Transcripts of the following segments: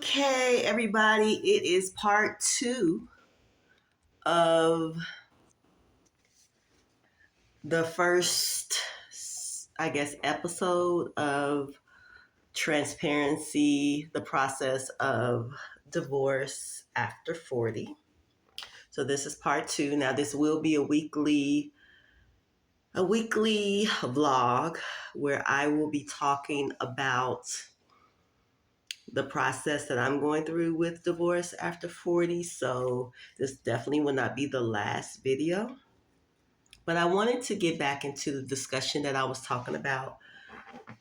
Okay, everybody, it is part two of the first, episode of Transparency, the process of divorce after 40. So this is part two. Now this will be a weekly vlog where I will be talking about the process that I'm going through with divorce after 40. So this definitely will not be the last video. But I wanted to get back into the discussion that I was talking about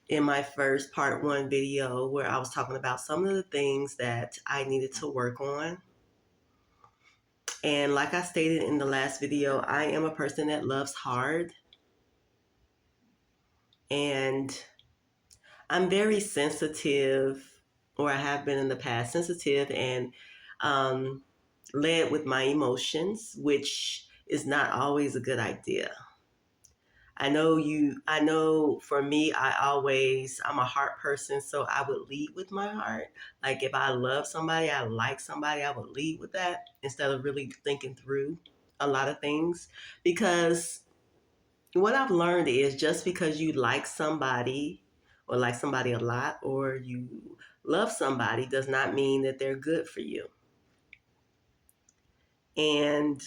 in my first part one video, where I was talking about some of the things that I needed to work on. And like I stated in the last video, I am a person that loves hard. And I'm very sensitive, or I have been in the past, sensitive and led with my emotions, which is not always a good idea. I know for me, I'm a heart person, so I would lead with my heart. Like if I love somebody, I like somebody, I would lead with that instead of really thinking through a lot of things. Because what I've learned is just because you like somebody or like somebody a lot or you love somebody does not mean that they're good for you. And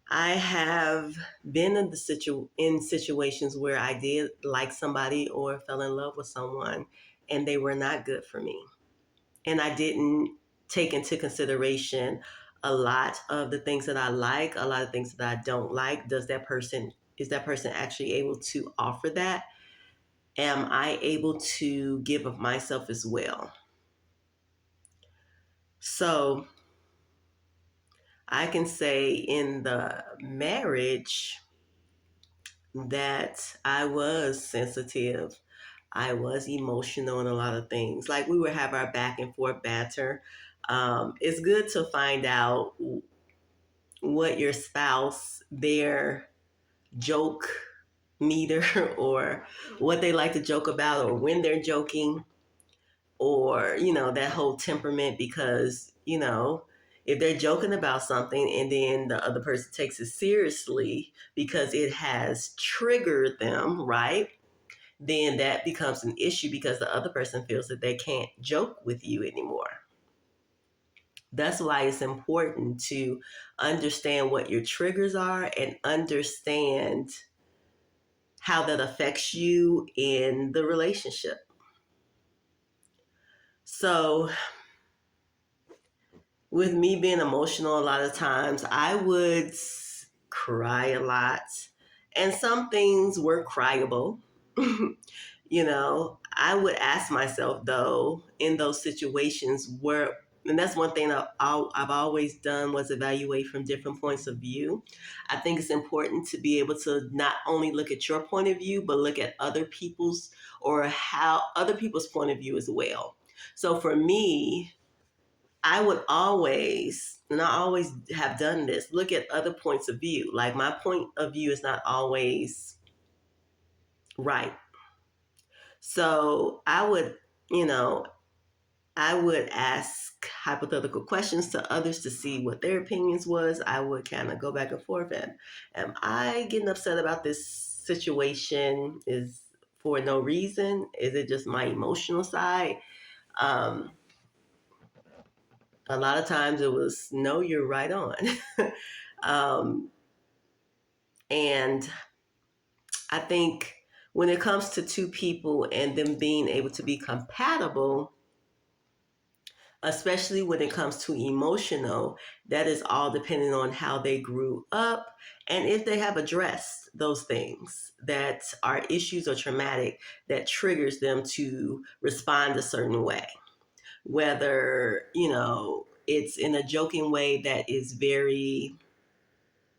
I have been in situations where I did like somebody or fell in love with someone and they were not good for me. And I didn't take into consideration a lot of the things that I like, a lot of things that I don't like. Is that person actually able to offer that? Am I able to give of myself as well? So I can say in the marriage that I was sensitive. I was emotional in a lot of things. Like we would have our back and forth banter. It's good to find out what your spouse, their joke meter, or what they like to joke about, or when they're joking, or, that whole temperament. Because, if they're joking about something and then the other person takes it seriously because it has triggered them, right? Then that becomes an issue because the other person feels that they can't joke with you anymore. That's why it's important to understand what your triggers are and understand how that affects you in the relationship. So, with me being emotional, a lot of times I would cry a lot, and some things were cryable. I would ask myself, though, in those situations where, and that's one thing I've always done, was evaluate from different points of view. I think it's important to be able to not only look at your point of view, but look at other people's, or how other people's point of view as well. So for me, I would always, and I always have done this, look at other points of view. Like my point of view is not always right. So you know, I would ask hypothetical questions to others to see what their opinions was. I would kind of go back and forth. And am I getting upset about this situation? Is for no reason? Is it just my emotional side? Um, a lot of times it was, no, you're right on. um, and I think when it comes to two people and them being able to be compatible, especially when it comes to emotional, that is all depending on how they grew up and if they have addressed those things that are issues or traumatic that triggers them to respond a certain way. Whether, it's in a joking way that is very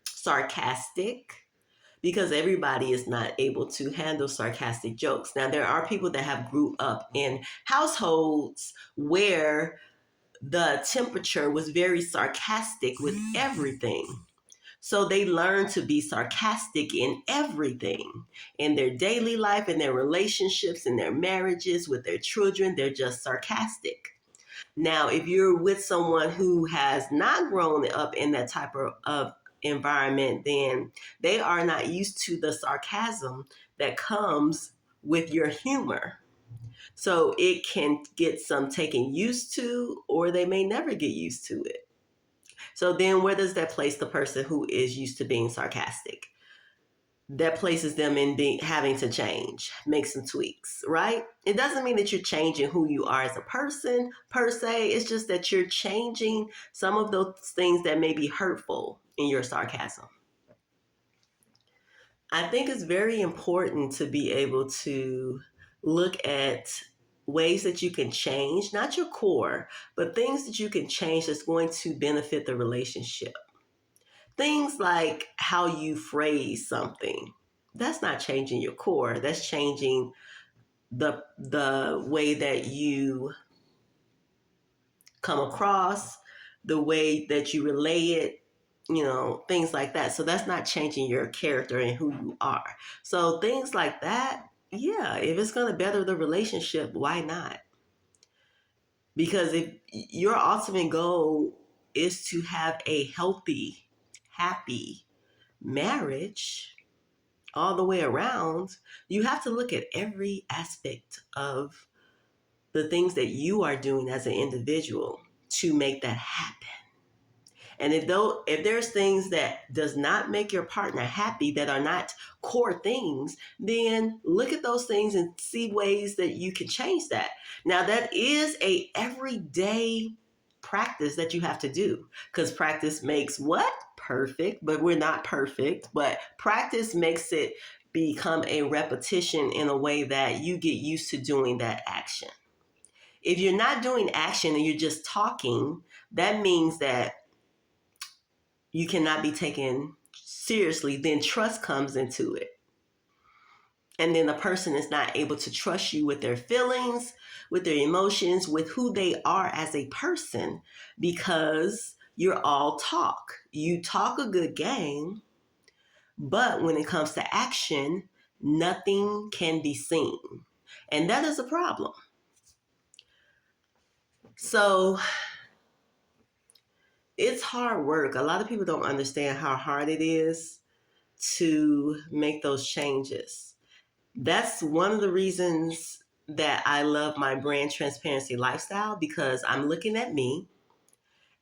sarcastic, because everybody is not able to handle sarcastic jokes. Now, there are people that have grew up in households where the temperature was very sarcastic with everything. So they learn to be sarcastic in everything, in their daily life, in their relationships, in their marriages, with their children. They're just sarcastic. Now, if you're with someone who has not grown up in that type of environment, then they are not used to the sarcasm that comes with your humor. So it can get some taken used to, or they may never get used to it. So then where does that place the person who is used to being sarcastic? That places them in being having to change, make some tweaks, right? It doesn't mean that you're changing who you are as a person per se. It's just that you're changing some of those things that may be hurtful in your sarcasm. I think it's very important to be able to look at ways that you can change, not your core, but things that you can change that's going to benefit the relationship. Things like how you phrase something. That's not changing your core. That's changing the way that you come across, the way that you relay it, things like that. So that's not changing your character and who you are. So things like that, yeah, if it's going to better the relationship, why not? Because if your ultimate goal is to have a healthy, happy marriage all the way around, you have to look at every aspect of the things that you are doing as an individual to make that happen. And if there's things that does not make your partner happy, that are not core things, then look at those things and see ways that you can change that. Now that is a everyday practice that you have to do, because practice makes what? Perfect, but we're not perfect, but practice makes it become a repetition in a way that you get used to doing that action. If you're not doing action and you're just talking, that means that you cannot be taken seriously. Then trust comes into it. And then the person is not able to trust you with their feelings, with their emotions, with who they are as a person, because you're all talk. You talk a good game, but when it comes to action, nothing can be seen. And that is a problem. So it's hard work. A lot of people don't understand how hard it is to make those changes. That's one of the reasons that I love my brand transparency lifestyle, because I'm looking at me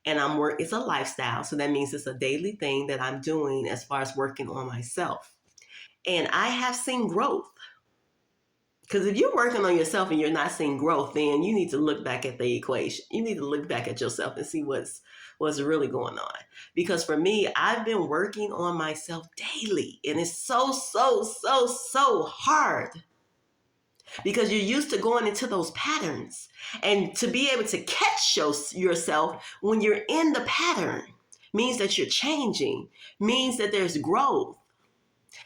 and it's a lifestyle. So that means it's a daily thing that I'm doing as far as working on myself. And I have seen growth. Because if you're working on yourself and you're not seeing growth, then you need to look back at the equation. You need to look back at yourself and see what's really going on. Because for me, I've been working on myself daily, and it's so, so, so, so hard, because you're used to going into those patterns. And to be able to catch yourself when you're in the pattern means that you're changing, means that there's growth.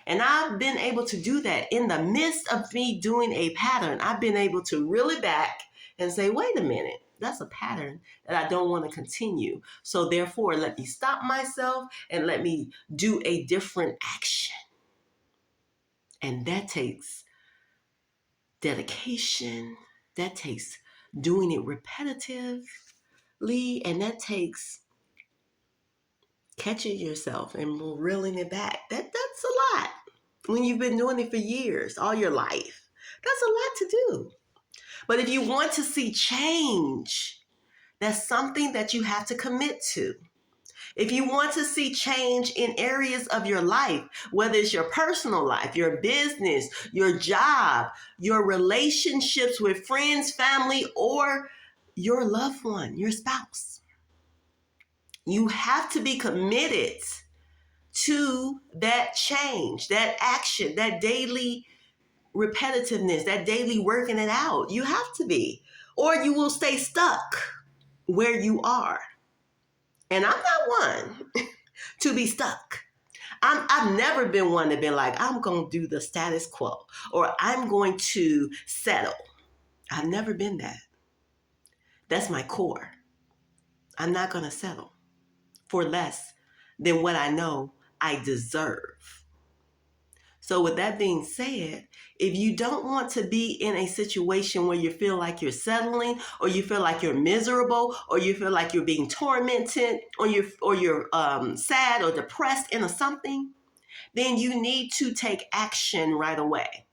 And I've been able to do that in the midst of me doing a pattern. I've been able to reel it back and say, wait a minute, that's a pattern that I don't want to continue. So therefore, let me stop myself and let me do a different action. And that takes dedication. That takes doing it repetitively. And that takes catching yourself and reeling it back. That's a lot. When you've been doing it for years, all your life, that's a lot to do. But if you want to see change, that's something that you have to commit to. If you want to see change in areas of your life, whether it's your personal life, your business, your job, your relationships with friends, family, or your loved one, your spouse, you have to be committed to that change, that action, that daily repetitiveness, that daily working it out. You have to be, or you will stay stuck where you are. And I'm not one to be stuck. I've never been one to be like, I'm going to do the status quo, or I'm going to settle. I've never been that. That's my core. I'm not going to settle for less than what I know I deserve. So with that being said, if you don't want to be in a situation where you feel like you're settling, or you feel like you're miserable, or you feel like you're being tormented, or you're sad or depressed into something, then you need to take action right away.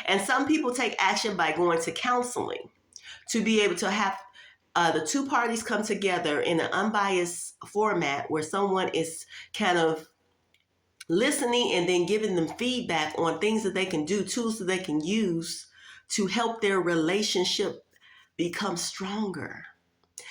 And some people take action by going to counseling to be able to have the two parties come together in an unbiased format where someone is kind of listening and then giving them feedback on things that they can do, tools that they can use to help their relationship become stronger.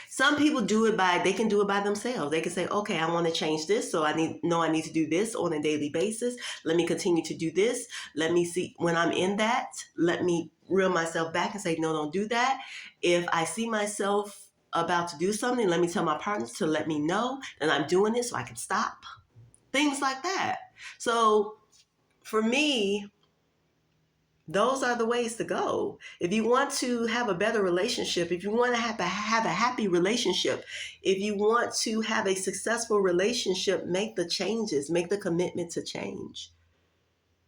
Some people they can do it by themselves. They can say, okay, I want to change this. So I need to do this on a daily basis. Let me continue to do this. Let me see when I'm in that, let me reel myself back and say, no, don't do that. If I see myself about to do something, let me tell my partners to let me know that I'm doing it so I can stop. Things like that. So for me, those are the ways to go. If you want to have a better relationship, if you want to have a happy relationship, if you want to have a successful relationship, make the changes, make the commitment to change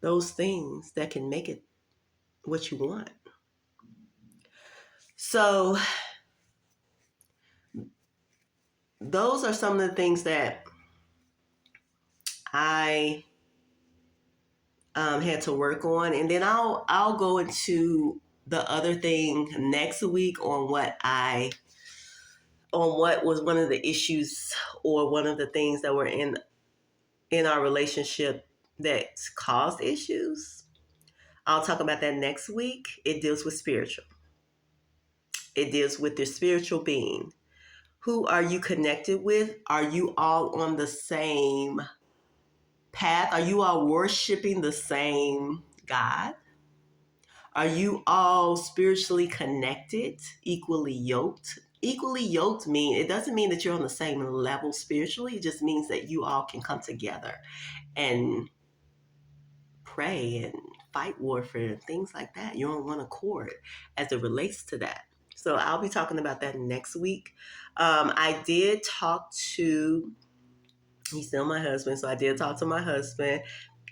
those things that can make it what you want. So those are some of the things that I had to work on, and then I'll go into the other thing next week on what was one of the issues or one of the things that were in our relationship that caused issues. I'll talk about that next week. It deals with spiritual. It deals with your spiritual being. Who are you connected with? Are you all on the same path? Are you all worshiping the same God? Are you all spiritually connected, equally yoked? Equally yoked it doesn't mean that you're on the same level spiritually. It just means that you all can come together and pray and fight warfare and things like that. You're on one accord as it relates to that. So I'll be talking about that next week. I did talk to, he's still my husband, so I did talk to my husband,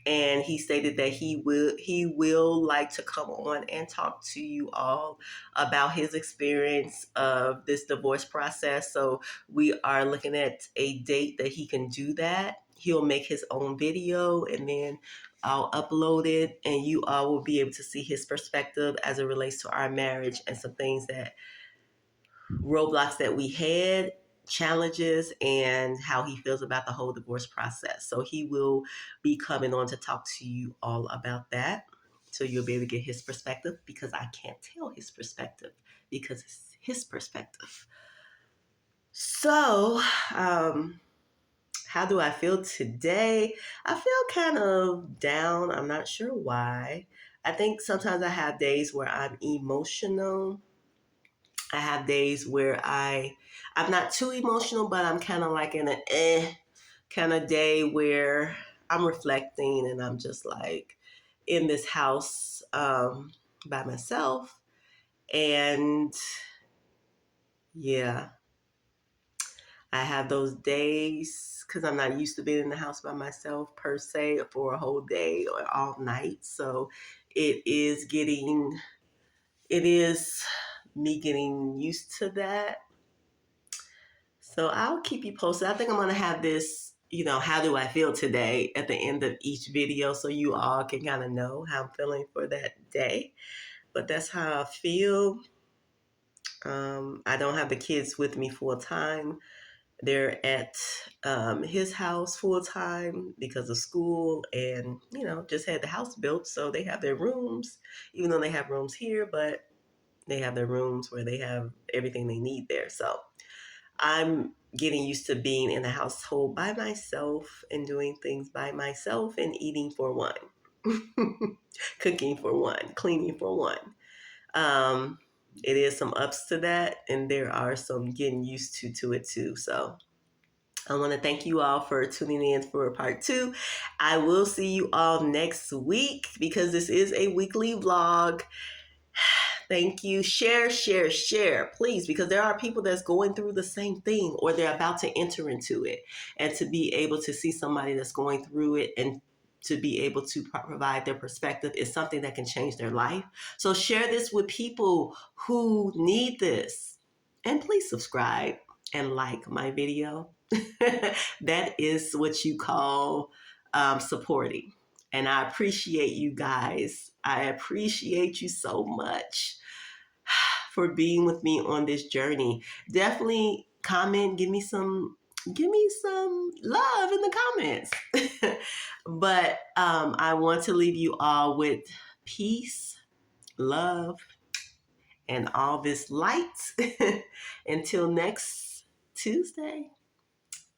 and he stated that he will like to come on and talk to you all about his experience of this divorce process. So we are looking at a date that he can do that. He'll make his own video, and then I'll upload it, and you all will be able to see his perspective as it relates to our marriage and some things that roadblocks that we had, challenges, and how he feels about the whole divorce process. So he will be coming on to talk to you all about that. So you'll be able to get his perspective, because I can't tell his perspective because it's his perspective. So, how do I feel today? I feel kind of down. I'm not sure why. I think sometimes I have days where I'm emotional. I have days where I'm not too emotional, but I'm kind of like in an kind of day where I'm reflecting and I'm just like in this house by myself. And yeah, I have those days because I'm not used to being in the house by myself per se for a whole day or all night. So it is me getting used to that. So I'll keep you posted. I think I'm going to have this, how do I feel today at the end of each video so you all can kind of know how I'm feeling for that day. But that's how I feel. I don't have the kids with me full time. They're at his house full time because of school, and, just had the house built. So they have their rooms, even though they have rooms here, but they have their rooms where they have everything they need there. So I'm getting used to being in the household by myself and doing things by myself and eating for one, cooking for one, cleaning for one. It is some ups to that, and there are some getting used to it too. So I want to thank you all for tuning in for part 2. I will see you all next week because this is a weekly vlog. Thank you. Share, share, share, please, because there are people that's going through the same thing or they're about to enter into it. And to be able to see somebody that's going through it and to be able to provide their perspective is something that can change their life. So share this with people who need this. And please subscribe and like my video. That is what you call supporting. And I appreciate you guys. I appreciate you so much for being with me on this journey. Definitely comment, give me some love in the comments. But I want to leave you all with peace, love, and all this light. Until next Tuesday.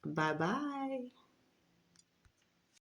Bye bye.